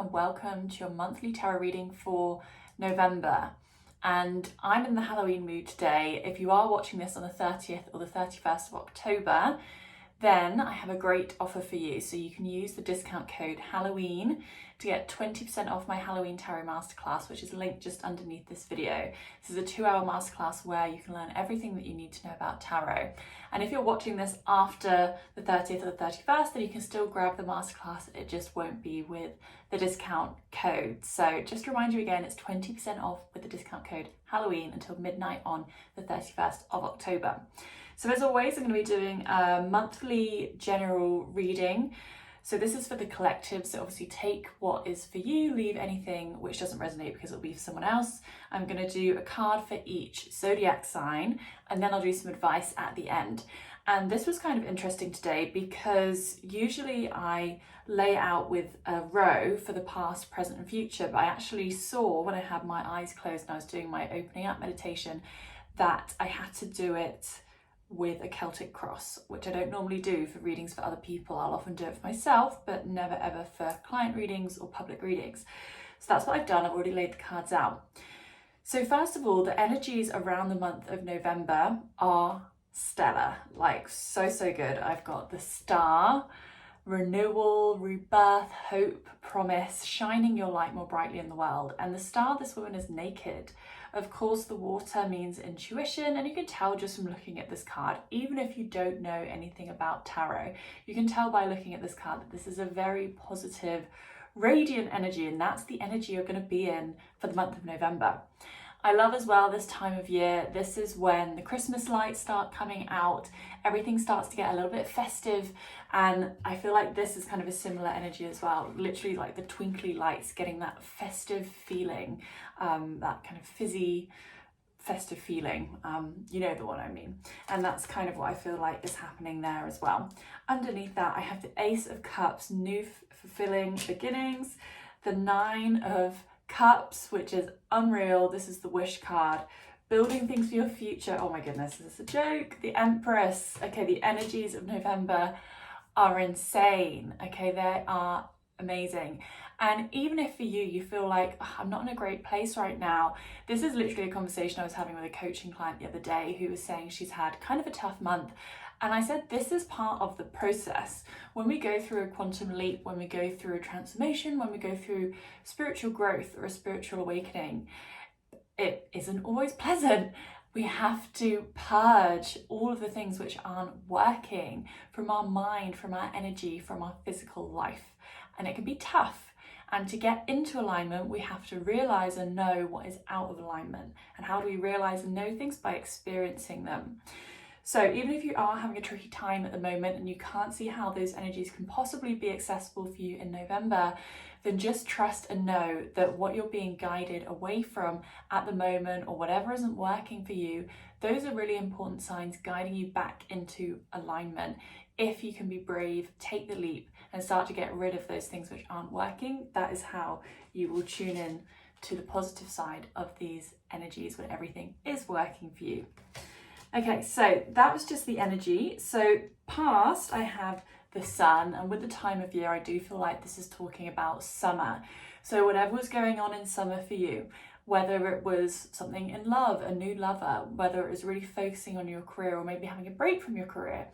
and welcome to your monthly tarot reading for November. And I'm in the Halloween mood today. If you are watching this on the 30th or the 31st of October, then I have a great offer for you. So you can use the discount code Halloween to get 20% off my Halloween Tarot Masterclass, which is linked just underneath this video. This is a 2-hour masterclass where you can learn everything that you need to know about tarot. And if you're watching this after the 30th or the 31st, then you can still grab the masterclass. It just won't be with the discount code. So just to remind you again, it's 20% off with the discount code Halloween until midnight on the 31st of October. So as always, I'm going to be doing a monthly general reading. So this is for the collective, so obviously take what is for you, leave anything which doesn't resonate because it'll be for someone else. I'm going to do a card for each zodiac sign, and then I'll do some advice at the end. And this was kind of interesting today because usually I lay out with a row for the past, present and future, but I actually saw when I had my eyes closed and I was doing my opening up meditation that I had to do it with a Celtic cross, which I don't normally do for readings for other people. I'll often do it for myself, but never ever for client readings or public readings. So that's what I've done. I've already laid the cards out. So first of all, the energies around the month of November are stellar, like so good. I've got the Star, renewal, rebirth, hope, promise, shining your light more brightly in the world. And the Star, this woman is naked. Of course, the water means intuition, and you can tell just from looking at this card, even if you don't know anything about tarot, you can tell by looking at this card that this is a very positive, radiant energy, and that's the energy you're going to be in for the month of November. I love as well this time of year. This is when the Christmas lights start coming out. Everything starts to get a little bit festive, and I feel like this is kind of a similar energy as well. Literally like the twinkly lights, getting that festive feeling, that kind of fizzy, festive feeling. You know the one I mean. And that's kind of what I feel like is happening there as well. Underneath that, I have the Ace of Cups, new fulfilling beginnings, the Nine of Cups, which is unreal. This is the wish card, building things for your future. Oh my goodness, this is a joke. The Empress. Okay, the energies of November are insane. Okay, they are amazing. And even if for you feel like, oh, I'm not in a great place right now, this is literally a conversation I was having with a coaching client the other day who was saying she's had kind of a tough month. And I said, this is part of the process. When we go through a quantum leap, when we go through a transformation, when we go through spiritual growth or a spiritual awakening, it isn't always pleasant. We have to purge all of the things which aren't working from our mind, from our energy, from our physical life. And it can be tough. And to get into alignment, we have to realize and know what is out of alignment. And how do we realize and know things? By experiencing them. So even if you are having a tricky time at the moment and you can't see how those energies can possibly be accessible for you in November, then just trust and know that what you're being guided away from at the moment, or whatever isn't working for you, those are really important signs guiding you back into alignment. If you can be brave, take the leap and start to get rid of those things which aren't working, that is how you will tune in to the positive side of these energies when everything is working for you. Okay, so that was just the energy. So past, I have the Sun, and with the time of year, I do feel like this is talking about summer. So whatever was going on in summer for you, whether it was something in love, a new lover, whether it was really focusing on your career or maybe having a break from your career.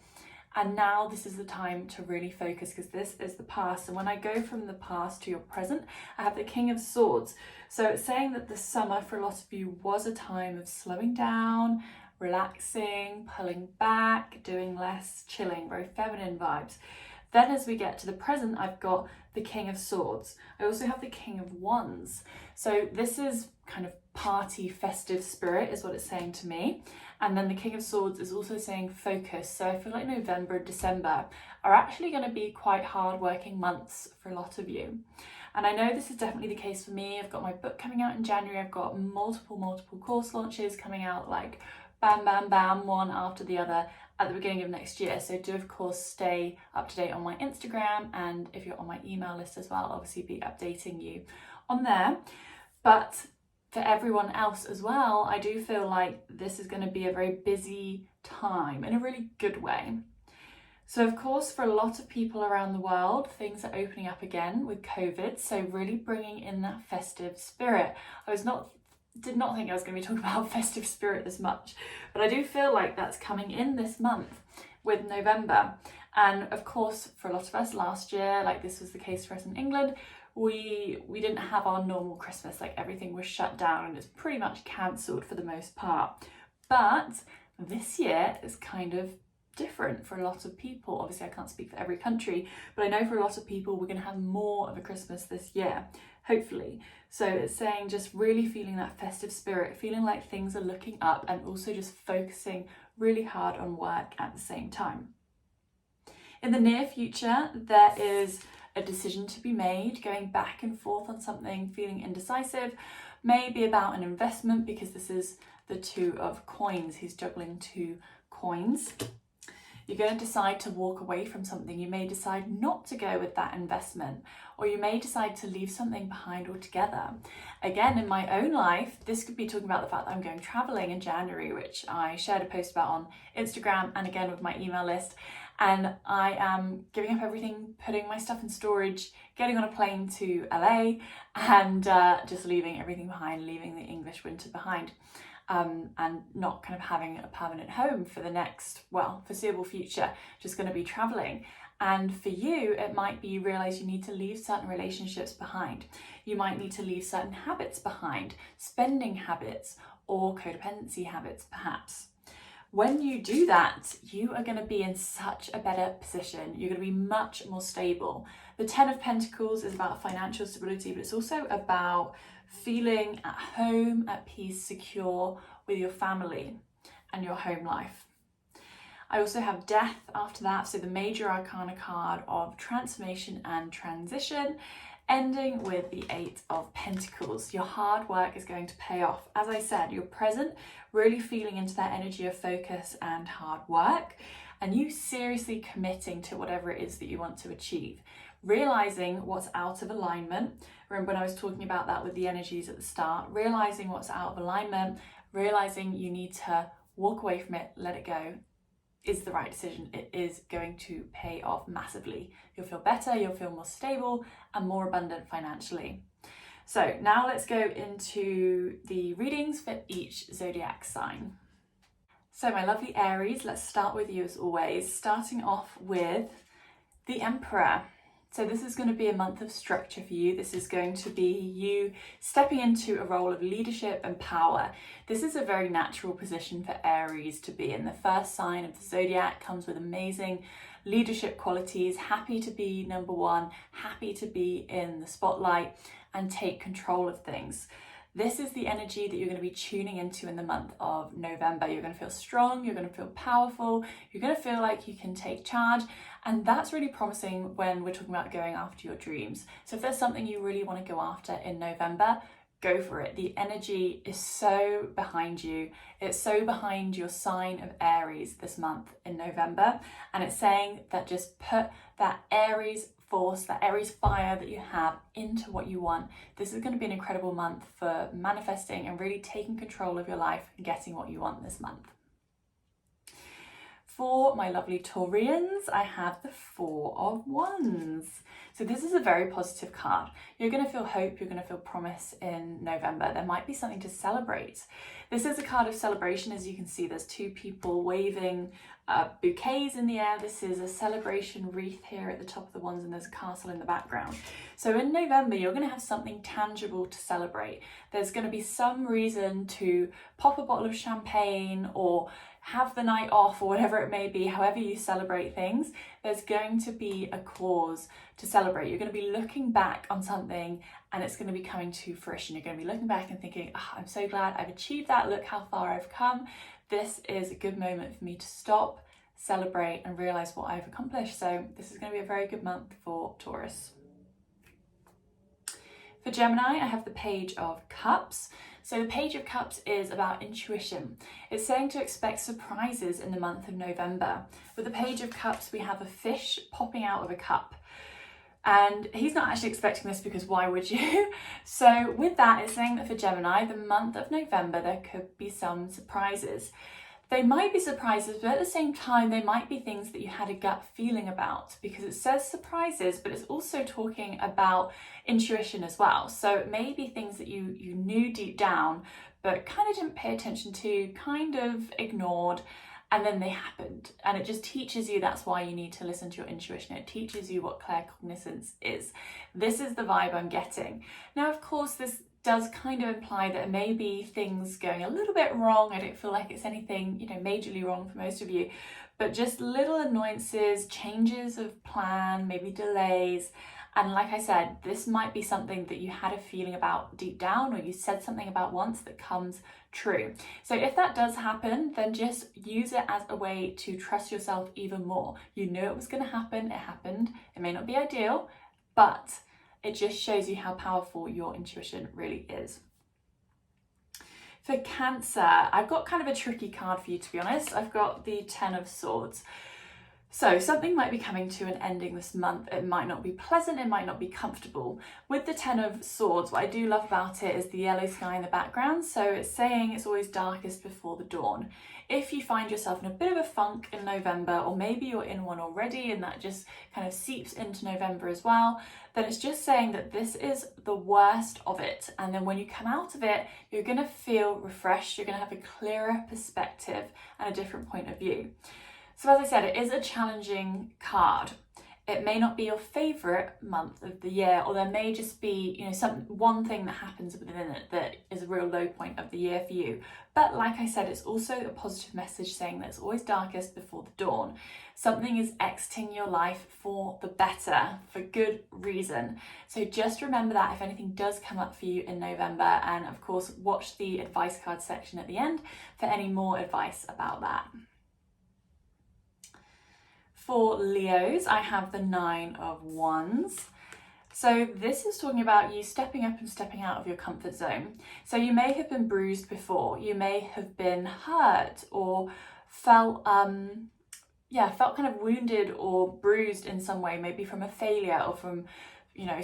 And now this is the time to really focus, because this is the past. And when I go from the past to your present, I have the King of Swords. So it's saying that the summer for a lot of you was a time of slowing down, relaxing, pulling back, doing less, chilling, very feminine vibes. Then as we get to the present, I've got the King of Swords. I also have the King of Wands. So this is kind of party, festive spirit is what it's saying to me. And then the King of Swords is also saying focus. So I feel like November and December are actually going to be quite hard-working months for a lot of you. And I know this is definitely the case for me. I've got my book coming out in January. I've got multiple course launches coming out, like bam, bam, bam, one after the other at the beginning of next year. So do, of course, stay up to date on my Instagram. And if you're on my email list as well, I'll obviously be updating you on there. But for everyone else as well, I do feel like this is going to be a very busy time in a really good way. So of course, for a lot of people around the world, things are opening up again with COVID. So really bringing in that festive spirit. Did not think I was going to be talking about festive spirit this much, but I do feel like that's coming in this month with November. And of course, for a lot of us last year, like this was the case for us in England, we didn't have our normal Christmas, like everything was shut down and it's pretty much cancelled for the most part. But this year is kind of different for a lot of people. Obviously, I can't speak for every country, but I know for a lot of people we're going to have more of a Christmas this year, hopefully. So it's saying just really feeling that festive spirit, feeling like things are looking up, and also just focusing really hard on work at the same time. In the near future, there is a decision to be made, going back and forth on something, feeling indecisive, maybe about an investment, because this is the Two of Coins. He's juggling 2 coins. You're going to decide to walk away from something. You may decide not to go with that investment, or you may decide to leave something behind altogether. Again, in my own life, this could be talking about the fact that I'm going traveling in January, which I shared a post about on Instagram and again with my email list. And I am giving up everything, putting my stuff in storage, getting on a plane to LA, and just leaving everything behind, leaving the English winter behind. And not kind of having a permanent home for the next, foreseeable future, just going to be traveling. And for you, it might be you realize you need to leave certain relationships behind. You might need to leave certain habits behind, spending habits or codependency habits perhaps. When you do that, you are going to be in such a better position. You're going to be much more stable. The 10 of Pentacles is about financial stability, but it's also about feeling at home, at peace, secure with your family and your home life. I also have Death after that, so the major arcana card of transformation and transition, ending with the 8 of Pentacles. Your hard work is going to pay off. As I said, you're present, really feeling into that energy of focus and hard work, and you seriously committing to whatever it is that you want to achieve. Realizing what's out of alignment. Remember when I was talking about that with the energies at the start, realizing what's out of alignment, realizing you need to walk away from it, let it go, is the right decision. It is going to pay off massively. You'll feel better, you'll feel more stable and more abundant financially. So now let's go into the readings for each zodiac sign. So my lovely Aries, let's start with you as always, starting off with the Emperor. So this is going to be a month of structure for you. This is going to be you stepping into a role of leadership and power. This is a very natural position for Aries to be in. The first sign of the zodiac comes with amazing leadership qualities, happy to be number one, happy to be in the spotlight and take control of things. This is the energy that you're going to be tuning into in the month of November. You're going to feel strong, you're going to feel powerful, you're going to feel like you can take charge. And that's really promising when we're talking about going after your dreams. So if there's something you really want to go after in November, go for it. The energy is so behind you. It's so behind your sign of Aries this month in November. And it's saying that just put that Aries force, that Aries fire that you have into what you want. This is going to be an incredible month for manifesting and really taking control of your life and getting what you want this month. For my lovely Taurians, I have the 4 of Wands. So this is a very positive card. You're going to feel hope, you're going to feel promise in November. There might be something to celebrate. This is a card of celebration. As you can see, there's 2 people waving bouquets in the air. This is a celebration wreath here at the top of the Wands, and there's a castle in the background. So in November, you're going to have something tangible to celebrate. There's going to be some reason to pop a bottle of champagne or have the night off or whatever it may be. However you celebrate things, there's going to be a cause to celebrate. You're going to be looking back on something and it's going to be coming to fruition. You're going to be looking back and thinking, oh, I'm so glad I've achieved that. Look how far I've come. This is a good moment for me to stop, celebrate and realize what I've accomplished. So this is going to be a very good month for Taurus. For Gemini, I have the Page of Cups. So the Page of Cups is about intuition. It's saying to expect surprises in the month of November. With the Page of Cups, we have a fish popping out of a cup. And he's not actually expecting this because why would you? So with that, it's saying that for Gemini, the month of November, there could be some surprises. They might be surprises, but at the same time, they might be things that you had a gut feeling about, because it says surprises, but it's also talking about intuition as well. So it may be things that you knew deep down, but kind of didn't pay attention to, kind of ignored, and then they happened. And it just teaches you that's why you need to listen to your intuition. It teaches you what claircognizance is. This is the vibe I'm getting. Now, of course, this does kind of imply that it may be things going a little bit wrong. I don't feel like it's anything, majorly wrong for most of you, but just little annoyances, changes of plan, maybe delays. And like I said, this might be something that you had a feeling about deep down, or you said something about once that comes true. So if that does happen, then just use it as a way to trust yourself even more. You knew it was going to happen, it happened. It may not be ideal, but it just shows you how powerful your intuition really is. For Cancer, I've got kind of a tricky card for you, to be honest. I've got the Ten of Swords. So something might be coming to an ending this month. It might not be pleasant, it might not be comfortable. With the Ten of Swords, what I do love about it is the yellow sky in the background. So it's saying it's always darkest before the dawn. If you find yourself in a bit of a funk in November, or maybe you're in one already and that just kind of seeps into November as well, then it's just saying that this is the worst of it. And then when you come out of it, you're going to feel refreshed, you're going to have a clearer perspective and a different point of view. So as I said, it is a challenging card. It may not be your favourite month of the year, or there may just be, one thing that happens within it that is a real low point of the year for you. But like I said, it's also a positive message saying that it's always darkest before the dawn. Something is exiting your life for the better, for good reason. So just remember that if anything does come up for you in November, and of course, watch the advice card section at the end for any more advice about that. For Leos, I have the Nine of Wands. So this is talking about you stepping up and stepping out of your comfort zone. So you may have been bruised before, you may have been hurt or felt kind of wounded or bruised in some way, maybe from a failure or from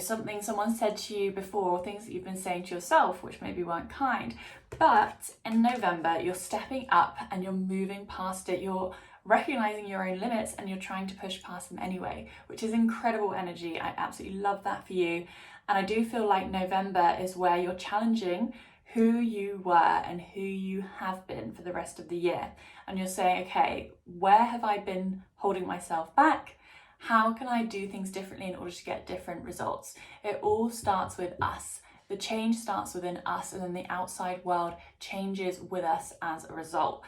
something someone said to you before, or things that you've been saying to yourself which maybe weren't kind. But in November, you're stepping up and you're moving past it. You're recognizing your own limits and you're trying to push past them anyway, which is incredible energy. I absolutely love that for you. And I do feel like November is where you're challenging who you were and who you have been for the rest of the year. And you're saying, okay, where have I been holding myself back? How can I do things differently in order to get different results? It all starts with us. The change starts within us, and then the outside world changes with us as a result.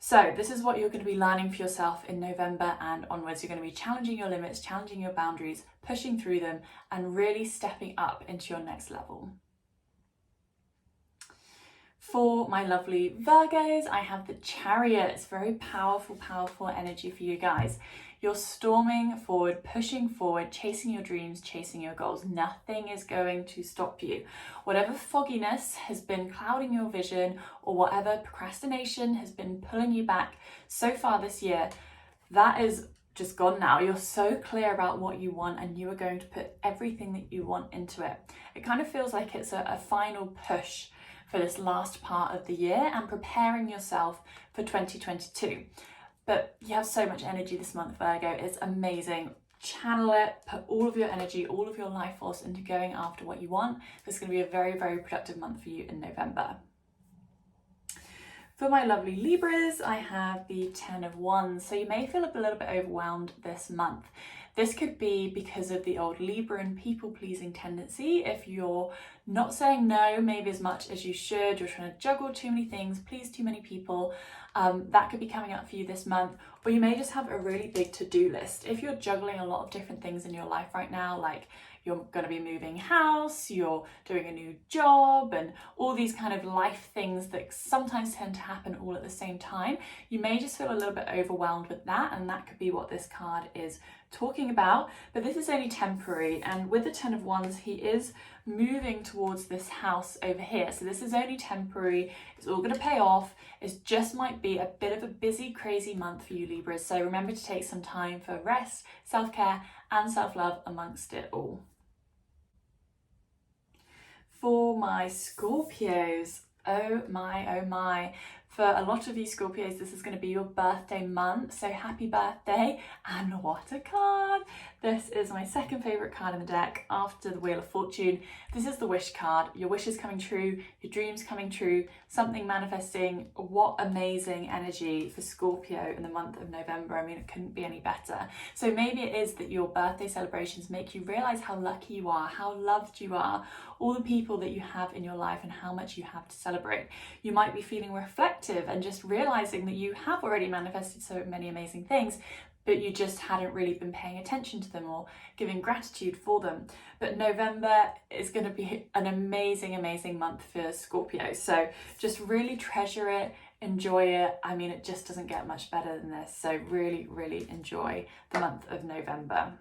So this is what you're going to be learning for yourself in November and onwards. You're going to be challenging your limits, challenging your boundaries, pushing through them, and really stepping up into your next level. For my lovely Virgos, I have the Chariot. It's very powerful, powerful energy for you guys. You're storming forward, pushing forward, chasing your dreams, chasing your goals. Nothing is going to stop you. Whatever fogginess has been clouding your vision, or whatever procrastination has been pulling you back so far this year, that is just gone now. You're so clear about what you want, and you are going to put everything that you want into it. It kind of feels like it's a final push for this last part of the year and preparing yourself for 2022. But you have so much energy this month, Virgo. It's amazing. Channel it, put all of your energy, all of your life force into going after what you want. This is going to be a very, very productive month for you in November. For my lovely Libras, I have the Ten of Wands. So you may feel a little bit overwhelmed this month. This could be because of the old Libran people-pleasing tendency. If you're not saying no, maybe as much as you should, you're trying to juggle too many things, please too many people, that could be coming up for you this month. Or you may just have a really big to-do list. If you're juggling a lot of different things in your life right now, like you're going to be moving house, you're doing a new job, and all these kind of life things that sometimes tend to happen all at the same time, you may just feel a little bit overwhelmed with that, and that could be what this card is talking about. But this is only temporary, and with the Ten of Wands, he is moving towards this house over here. So this is only temporary. It's all going to pay off. It just might be a bit of a busy, crazy month for you, Libras. So remember to take some time for rest, self-care, and self-love amongst it all. For my Scorpios, oh my, For a lot of you Scorpios, this is going to be your birthday month, so happy birthday. And what a card! This is my second favourite card in the deck after the Wheel of Fortune. This is the wish card. Your wishes coming true, your dreams coming true, something manifesting. What amazing energy for Scorpio in the month of November. I mean, it couldn't be any better. So maybe it is that your birthday celebrations make you realise how lucky you are, how loved you are, all the people that you have in your life and how much you have to celebrate. You might be feeling reflective and just realising that you have already manifested so many amazing things, but you just hadn't really been paying attention to them or giving gratitude for them. But November is going to be an amazing, amazing month for Scorpio. So just really treasure it, enjoy it. I mean, it just doesn't get much better than this. So really, really enjoy the month of November.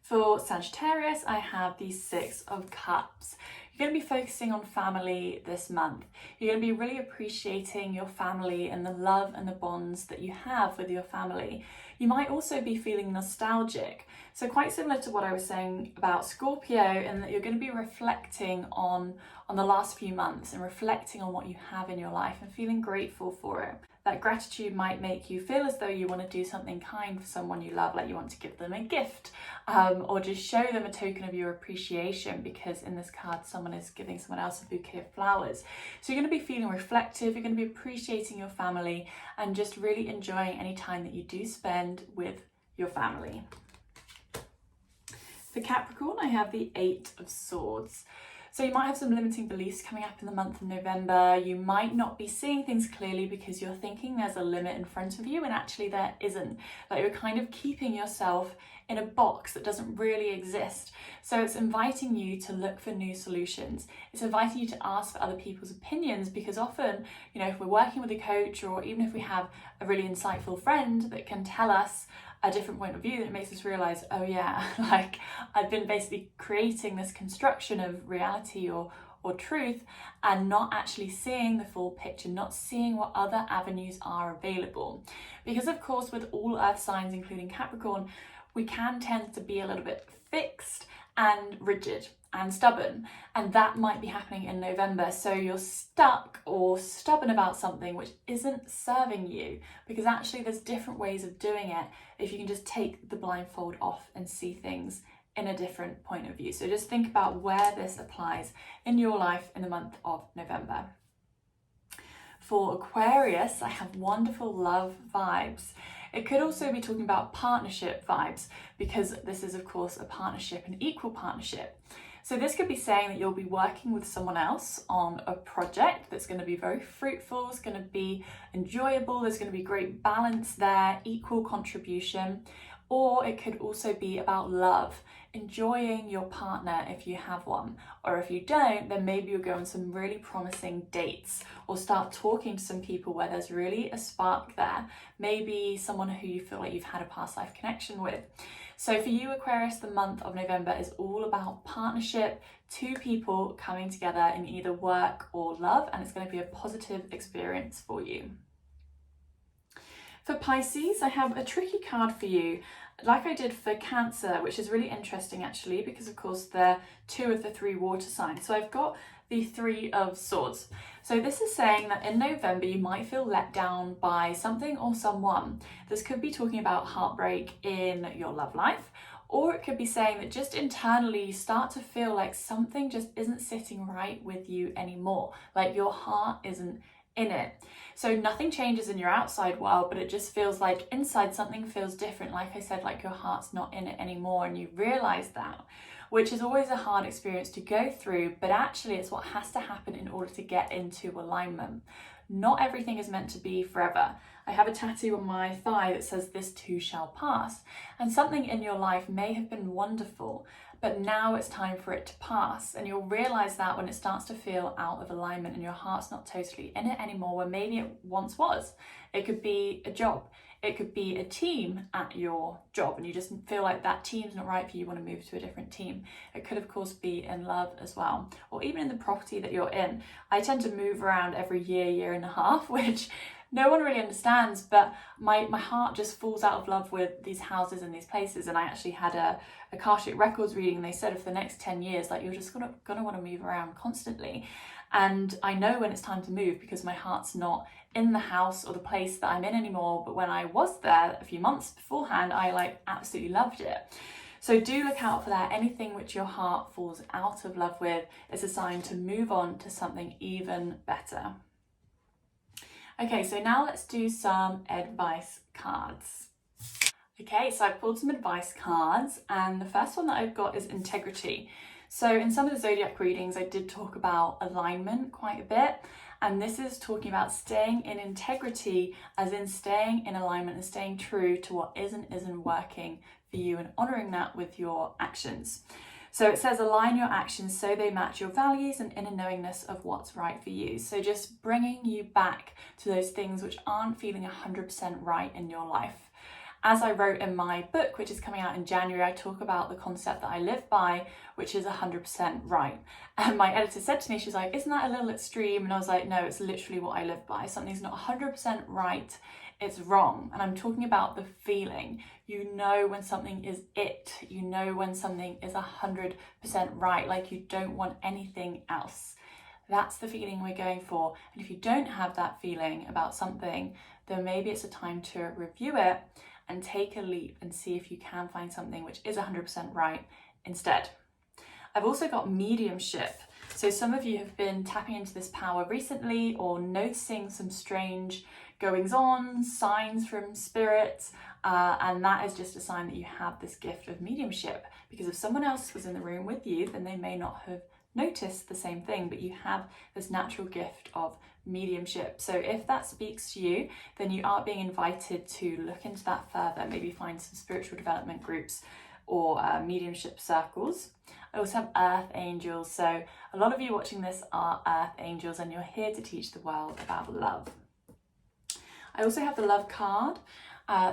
For Sagittarius, I have the Six of Cups. You're going to be focusing on family this month. You're going to be really appreciating your family and the love and the bonds that you have with your family. You might also be feeling nostalgic. So quite similar to what I was saying about Scorpio, in that you're going to be reflecting on the last few months and reflecting on what you have in your life and feeling grateful for it. That gratitude might make you feel as though you want to do something kind for someone you love, like you want to give them a gift, or just show them a token of your appreciation, because in this card someone is giving someone else a bouquet of flowers. So you're going to be feeling reflective, you're going to be appreciating your family and just really enjoying any time that you do spend with your family. For Capricorn, I have the Eight of Swords. So you might have some limiting beliefs coming up in the month of November. You might not be seeing things clearly because you're thinking there's a limit in front of you, and actually there isn't. Like, you're kind of keeping yourself in a box that doesn't really exist. So it's inviting you to look for new solutions. It's inviting you to ask for other people's opinions, because often, you know, if we're working with a coach, or even if we have a really insightful friend that can tell us a different point of view, that it makes us realize, oh yeah, like I've been basically creating this construction of reality or truth and not actually seeing the full picture, not seeing what other avenues are available. Because of course, with all earth signs, including Capricorn, we can tend to be a little bit fixed and rigid and stubborn, and that might be happening in November. So you're stuck or stubborn about something which isn't serving you, because actually there's different ways of doing it if you can just take the blindfold off and see things in a different point of view. So just think about where this applies in your life in the month of November. For Aquarius, I have wonderful love vibes. It could also be talking about partnership vibes, because this is of course a partnership, an equal partnership. So this could be saying that you'll be working with someone else on a project that's going to be very fruitful, it's going to be enjoyable, there's going to be great balance there, equal contribution. Or it could also be about love, enjoying your partner if you have one. Or if you don't, then maybe you'll go on some really promising dates, or start talking to some people where there's really a spark there. Maybe someone who you feel like you've had a past life connection with. So for you, Aquarius, the month of November is all about partnership, two people coming together in either work or love, and it's going to be a positive experience for you. For Pisces, I have a tricky card for you, like I did for Cancer, which is really interesting actually, because of course they're two of the three water signs. So I've got the Three of Swords. So this is saying that in November you might feel let down by something or someone. This could be talking about heartbreak in your love life, or it could be saying that just internally you start to feel like something just isn't sitting right with you anymore, like your heart isn't in it. So nothing changes in your outside world, but it just feels like inside something feels different. Like I said, like your heart's not in it anymore, and you realize that, which is always a hard experience to go through, but actually it's what has to happen in order to get into alignment. Not everything is meant to be forever. I have a tattoo on my thigh that says this too shall pass, and something in your life may have been wonderful, but now it's time for it to pass. And you'll realize that when it starts to feel out of alignment and your heart's not totally in it anymore, where maybe it once was. It could be a job, it could be a team at your job, and you just feel like that team's not right for you, you want to move to a different team. It could of course be in love as well, or even in the property that you're in. I tend to move around every year and a half, which no one really understands, but my heart just falls out of love with these houses and these places. And I actually had a Akashic Records reading, and they said for the next 10 years, like, you're just gonna want to move around constantly. And I know when it's time to move because my heart's not in the house or the place that I'm in anymore. But when I was there a few months beforehand, I like absolutely loved it. So do look out for that. Anything which your heart falls out of love with is a sign to move on to something even better. Okay, so now let's do some advice cards. Okay, so I've pulled some advice cards, and the first one that I've got is integrity. So in some of the Zodiac readings, I did talk about alignment quite a bit, and this is talking about staying in integrity, as in staying in alignment and staying true to what isn't working for you and honouring that with your actions. So it says align your actions so they match your values and inner knowingness of what's right for you. So just bringing you back to those things which aren't feeling 100% right in your life. As I wrote in my book, which is coming out in January, I talk about the concept that I live by, which is 100% right. And my editor said to me, she was like, isn't that a little extreme? And I was like, no, it's literally what I live by. Something's not 100% right, it's wrong. And I'm talking about the feeling. You know when something is it. You know when something is 100% right, like you don't want anything else. That's the feeling we're going for. And if you don't have that feeling about something, then maybe it's a time to review it and take a leap and see if you can find something which is 100% right instead. I've also got mediumship. So some of you have been tapping into this power recently or noticing some strange goings on, signs from spirit, and that is just a sign that you have this gift of mediumship, because if someone else was in the room with you, then they may not have noticed the same thing, but you have this natural gift of mediumship. So if that speaks to you, then you are being invited to look into that further, maybe find some spiritual development groups or mediumship circles. I also have earth angels. So a lot of you watching this are earth angels, and you're here to teach the world about love. I also have the love card.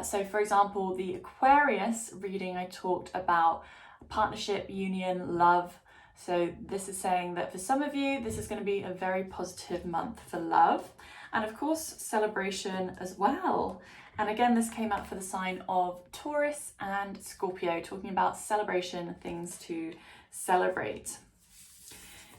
So for example, the Aquarius reading, I talked about partnership, union, love. So this is saying that for some of you, this is going to be a very positive month for love, and of course celebration as well. And again, this came up for the sign of Taurus and Scorpio, talking about celebration, things to celebrate.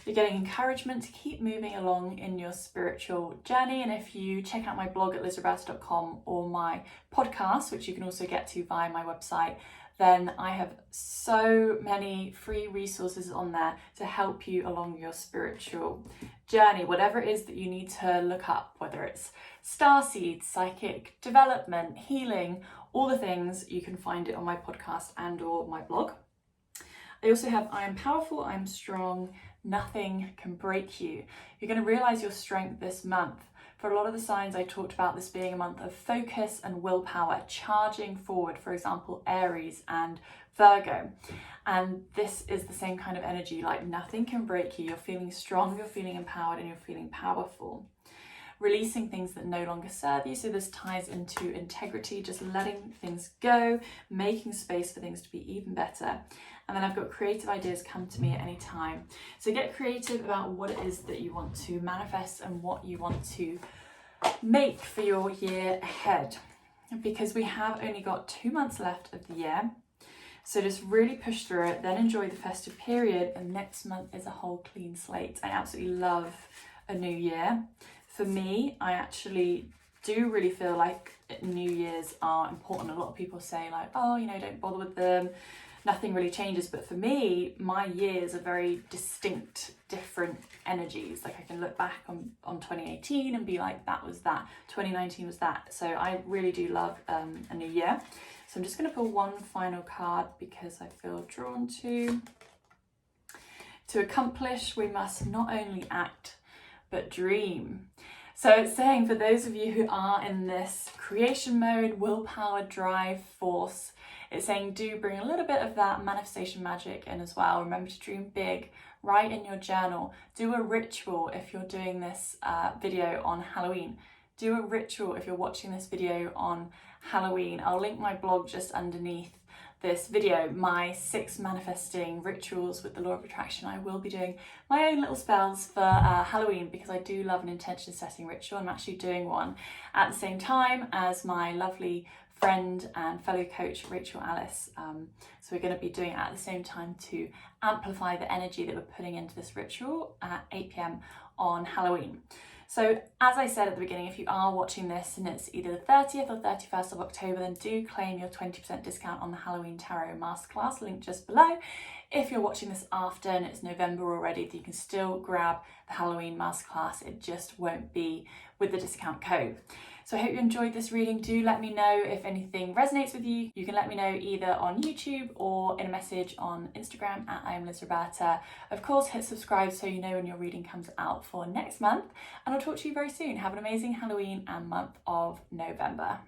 You're getting encouragement to keep moving along in your spiritual journey. And if you check out my blog at lizroberta.com or my podcast, which you can also get to via my website, then I have so many free resources on there to help you along your spiritual journey, whatever it is that you need to look up, whether it's starseed, psychic development, healing, all the things, you can find it on my podcast and or my blog. I also have I am powerful, I am strong, nothing can break you. You're going to realize your strength this month. For a lot of the signs, I talked about this being a month of focus and willpower, charging forward, for example, Aries and Virgo. And this is the same kind of energy, like nothing can break you. You're feeling strong, you're feeling empowered, and you're feeling powerful. Releasing things that no longer serve you. So this ties into integrity, just letting things go, making space for things to be even better. And then I've got creative ideas come to me at any time. So get creative about what it is that you want to manifest and what you want to make for your year ahead. Because we have only got 2 months left of the year. So just really push through it, then enjoy the festive period. And next month is a whole clean slate. I absolutely love a new year. For me, I actually do really feel like New Year's are important. A lot of people say like, oh, don't bother with them. Nothing really changes. But for me, my years are very distinct, different energies. Like I can look back on 2018 and be like, that was that. 2019 was that. So I really do love a new year. So I'm just going to pull one final card because I feel drawn to accomplish, we must not only act, but dream. So it's saying for those of you who are in this creation mode, willpower, drive, force, it's saying do bring a little bit of that manifestation magic in as well. Remember to dream big, write in your journal, do a ritual if you're doing this video on Halloween. Do a ritual if you're watching this video on Halloween. I'll link my blog just underneath this video, my 6 manifesting rituals with the law of attraction. I will be doing my own little spells for Halloween because I do love an intention setting ritual. I'm actually doing one at the same time as my lovely friend and fellow coach Rachel Alice. So we're going to be doing it at the same time to amplify the energy that we're putting into this ritual at 8 p.m on Halloween. So as I said at the beginning, if you are watching this and it's either the 30th or 31st of October, then do claim your 20% discount on the Halloween Tarot Masterclass, link just below. If you're watching this after and it's November already, then you can still grab the Halloween Masterclass. It just won't be with the discount code. So I hope you enjoyed this reading. Do let me know if anything resonates with you. You can let me know either on YouTube or in a message on Instagram at I am Liz Roberta. Of course, hit subscribe so you know when your reading comes out for next month. And I'll talk to you very soon. Have an amazing Halloween and month of November.